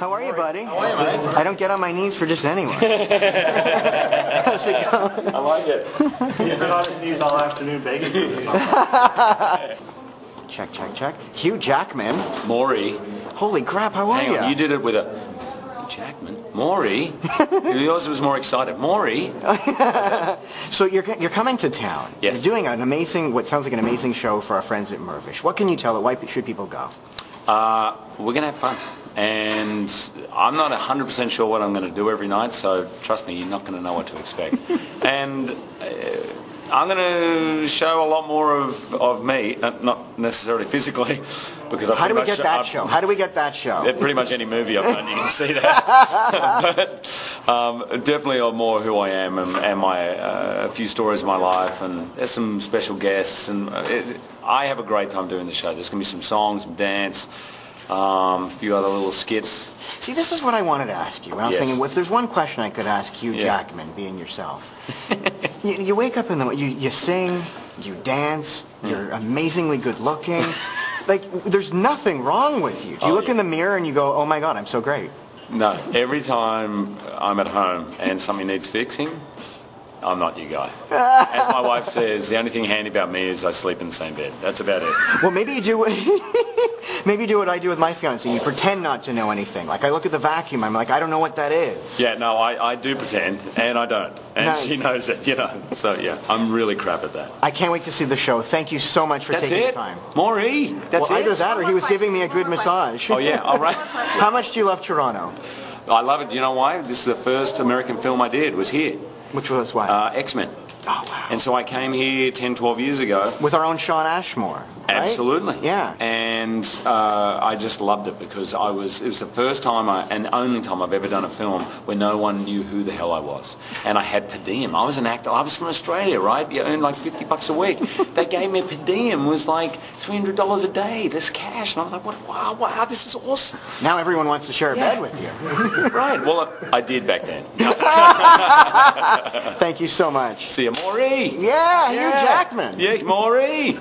How are you, buddy? How are you, mate? I don't get on my knees for just anyone. How's it going? I like it. He's been on his knees all afternoon begging for this. Check, check, check. Hugh Jackman. Maury. Holy crap, how are Hang you? on, you did it with a... Jackman? Maury? Yours was more excited. Maury? So you're coming to town. Yes. You're doing an amazing, what sounds like an amazing show for our friends at Mirvish. What can you tell it? Why should people go? We're going to have fun. And I'm not 100% sure what I'm going to do every night, so trust me, you're not going to know what to expect. And I'm going to show a lot more of me, not necessarily physically, because How do we get that show? How do we get that show? Pretty much any movie I've done, you can see that. But definitely more who I am and my a few stories of my life, and there's some special guests, and I have a great time doing the show. There's going to be some songs, some dance, a few other little skits. See, this is what I wanted to ask you. And I was Yes. thinking, if there's one question I could ask Hugh Jackman, being yourself. you wake up in the morning, you sing, you dance, you're amazingly good looking. Like, there's nothing wrong with you. Do you look in the mirror and you go, oh my God, I'm so great? No, every time I'm at home and something needs fixing, I'm not your guy. As my wife says, the only thing handy about me is I sleep in the same bed. That's about it. Well, maybe you do. Maybe you do what I do with my fiancée. You pretend not to know anything. Like, I look at the vacuum, I'm like, I don't know what that is. Yeah, no, I do pretend, and I don't. And Nice. she knows it, you know. So, yeah, I'm really crap at that. I can't wait to see the show. Thank you so much for That's taking it? the time. Maury, that's Well, it? either that or he was giving me a good massage. Oh, yeah, all right. How much do you love Toronto? I love it. You know why? This is the first American film I did, was here. Which was what? X-Men. Oh, wow. And so I came here 10, 12 years ago. With our own Shawn Ashmore, right? Absolutely. Yeah. And I just loved it because it was the first time and only time I've ever done a film where no one knew who the hell I was. And I had per diem. I was an actor. I was from Australia, right? You earn like $50 a week. They gave me a per diem. It was like $300 a day, this cash. And I was like, wow, wow, this is awesome. Now everyone wants to share a bed with you. Right. Well, I did back then. Thank you so much. See you, Maury. Yeah, Hugh Jackman. Yeah, Maury.